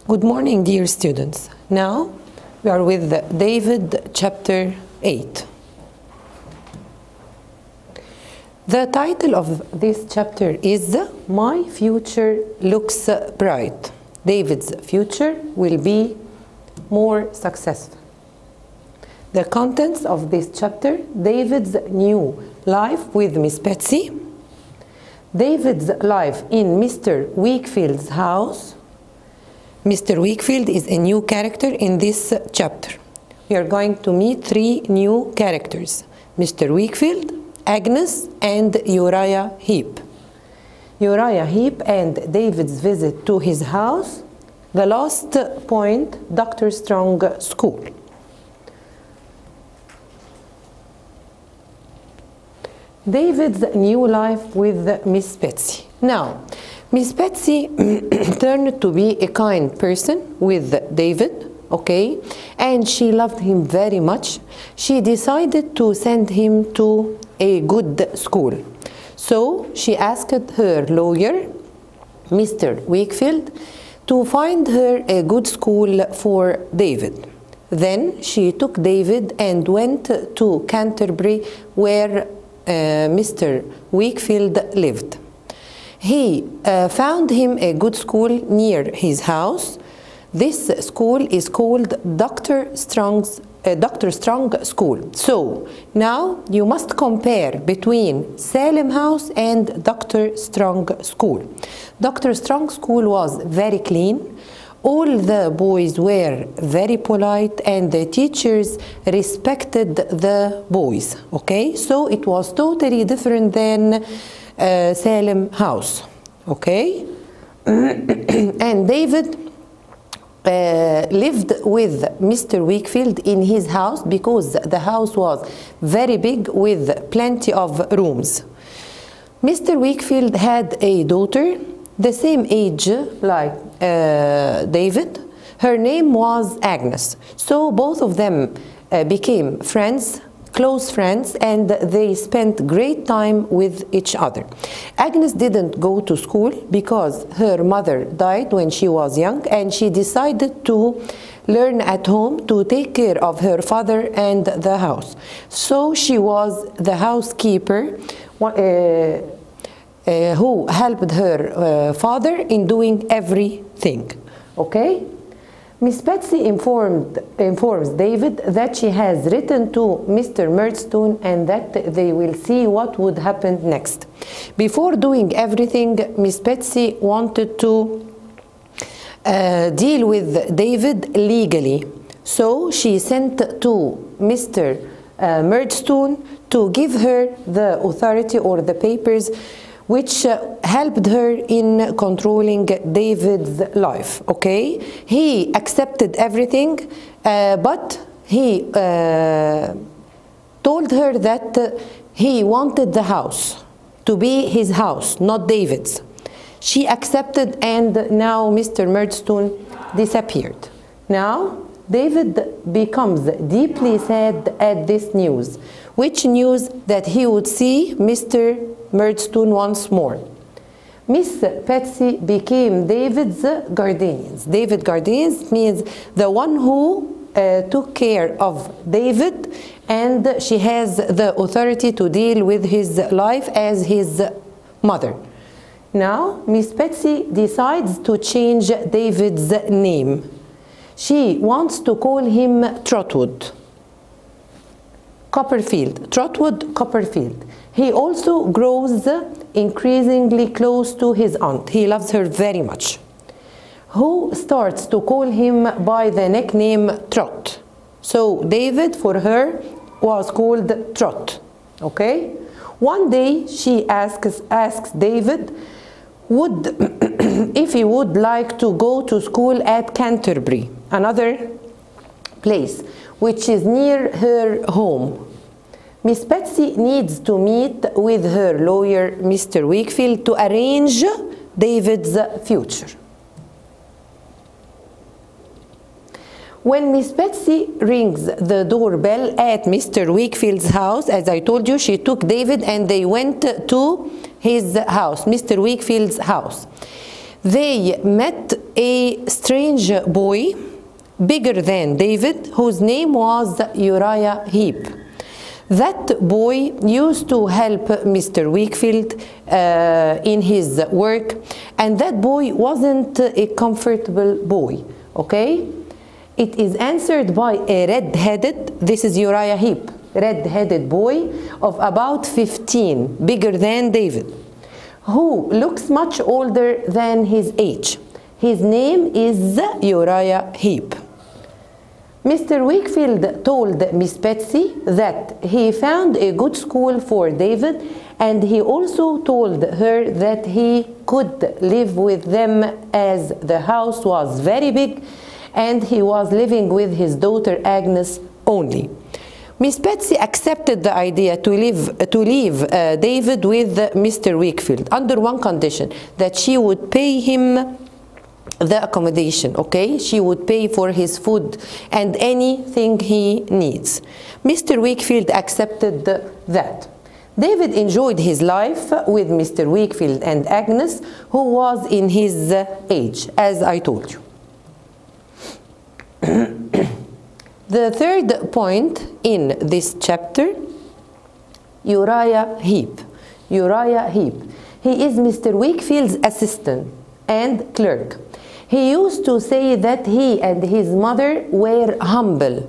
Good morning, dear students. Now we are with David chapter 8. The title of this chapter is My Future Looks Bright. David's future will be more successful. The contents of this chapter: David's new life with Miss Betsy, David's life in Mr. Wakefield's house. Mr. Wakefield is a new character in this chapter. We are going to meet three new characters: Mr. Wakefield, Agnes, and Uriah Heep. Uriah Heep and David's visit to his house. The last point, Dr. Strong School. David's new life with Miss Betsy. Now, Miss Betsy turned to be a kind person with David, okay, and she loved him very much. She decided to send him to a good school. So she asked her lawyer, Mr. Wakefield, to find her a good school for David. Then she took David and went to Canterbury, where Mr. Wakefield lived. He found him a good school near his house. This school is called Dr. Strong School. So now you must compare between Salem House and Dr. Strong School. Dr. Strong School was very clean. All the boys were very polite and the teachers respected the boys. Okay, so it was totally different than Salem House. Okay, and David lived with Mr. Wakefield in his house because the house was very big with plenty of rooms. Mr. Wakefield had a daughter the same age like David. Her name was Agnes. So both of them became friends, close friends, and they spent great time with each other. Agnes didn't go to school because her mother died when she was young, and she decided to learn at home to take care of her father and the house. So she was the housekeeper who helped her father in doing everything. Okay? Miss Betsy informs David that she has written to Mr. Murdstone and that they will see what would happen next. Before doing everything, Miss Betsy wanted to deal with David legally. So she sent to Mr. Murdstone to give her the authority or the papers which helped her in controlling David's life. Okay, he accepted everything, but he told her that he wanted the house to be his house, not David's. She accepted, and now Mr. Murdstone disappeared. Now David becomes deeply sad at this news. Which news? That he would see Mr. Murdstone once more. Miss Betsy became David's guardian. David's guardian means the one who took care of David, and she has the authority to deal with his life as his mother. Now Miss Betsy decides to change David's name. She wants to call him Trotwood. Copperfield. Trotwood Copperfield. He also grows increasingly close to his aunt. He loves her very much, who starts to call him by the nickname Trot. So David, for her, was called Trot. Okay? One day she asks David if he would like to go to school at Canterbury, another place which is near her home. Miss Betsy needs to meet with her lawyer, Mr. Wakefield, to arrange David's future. When Miss Betsy rings the doorbell at Mr. Wakefield's house, as I told you, she took David and they went to his house, Mr. Wakefield's house. They met a strange boy bigger than David, whose name was Uriah Heep. That boy used to help Mr. Wakefield in his work, and that boy wasn't a comfortable boy, okay? It is answered by a red-headed, this is Uriah Heep, red-headed boy of about 15, bigger than David, who looks much older than his age. His name is Uriah Heep. Mr. Wakefield told Miss Betsy that he found a good school for David, and he also told her that he could live with them as the house was very big and he was living with his daughter Agnes only. Miss Betsy accepted the idea to leave David with Mr. Wakefield under one condition, that she would pay him the accommodation, okay? She would pay for his food and anything he needs. Mr. Wakefield accepted that. David enjoyed his life with Mr. Wakefield and Agnes, who was in his age, as I told you. The third point in this chapter, Uriah Heep. Uriah Heep. He is Mr. Wakefield's assistant and clerk. He used to say that he and his mother were humble.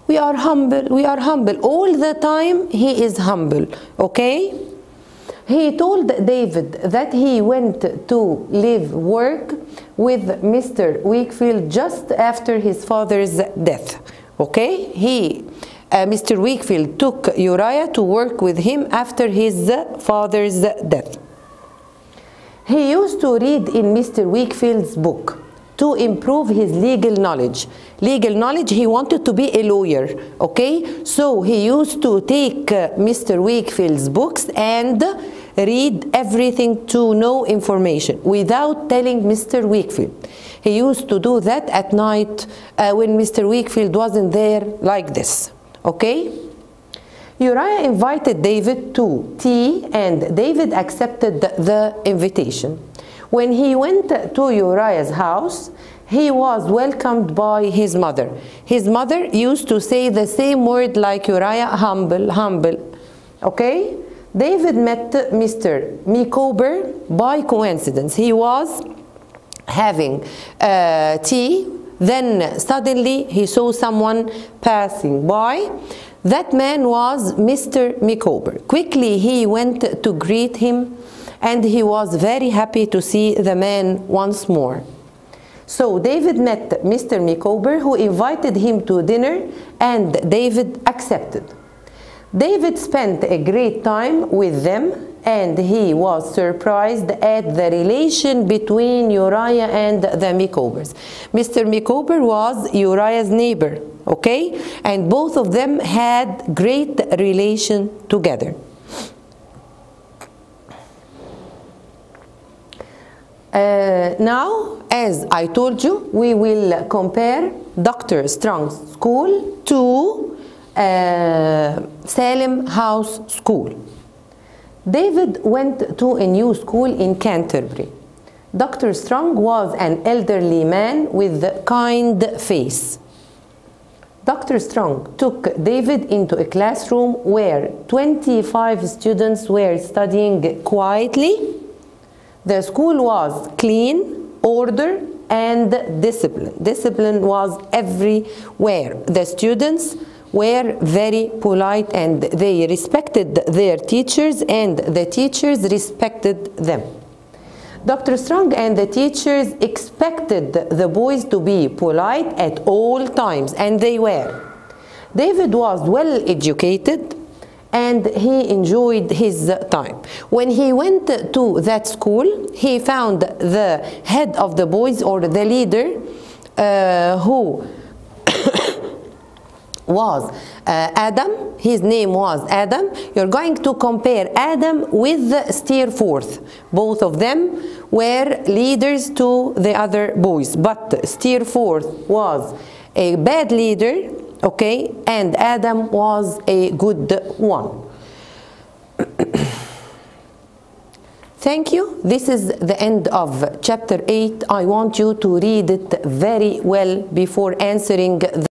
We are humble, we are humble. All the time he is humble, okay? He told David that he went to work with Mr. Wakefield just after his father's death, okay? Mr. Wakefield took Uriah to work with him after his father's death. He used to read in Mr. Wakefield's book to improve his legal knowledge. Legal knowledge, he wanted to be a lawyer, okay? So he used to take Mr. Wakefield's books and read everything to know information without telling Mr. Wakefield. He used to do that at night when Mr. Wakefield wasn't there, like this, okay? Uriah invited David to tea, and David accepted the invitation. When he went to Uriah's house, he was welcomed by his mother. His mother used to say the same word like Uriah, humble, humble, okay? David met Mr. Micawber by coincidence. He was having tea, then suddenly he saw someone passing by. That man was Mr. Micawber. Quickly he went to greet him, and he was very happy to see the man once more. So David met Mr. Micawber, who invited him to dinner, and David accepted. David spent a great time with them, and he was surprised at the relation between Uriah and the Micawbers. Mr. Micawber was Uriah's neighbor, okay? And both of them had great relation together. Now, as I told you, we will compare Dr. Strong's school to Salem House School. David went to a new school in Canterbury. Dr. Strong was an elderly man with a kind face. Dr. Strong took David into a classroom where 25 students were studying quietly. The school was clean, order, and discipline. Discipline was everywhere. The students were very polite, and they respected their teachers, and the teachers respected them. Dr. Strong and the teachers expected the boys to be polite at all times, and they were. David was well educated, and he enjoyed his time. When he went to that school, he found the head of the boys, or the leader, who was Adam. His name was Adam. You're going to compare Adam with Steerforth. Both of them were leaders to the other boys, but Steerforth was a bad leader, okay, and Adam was a good one. Thank you. This is the end of chapter 8. I want you to read it very well before answering the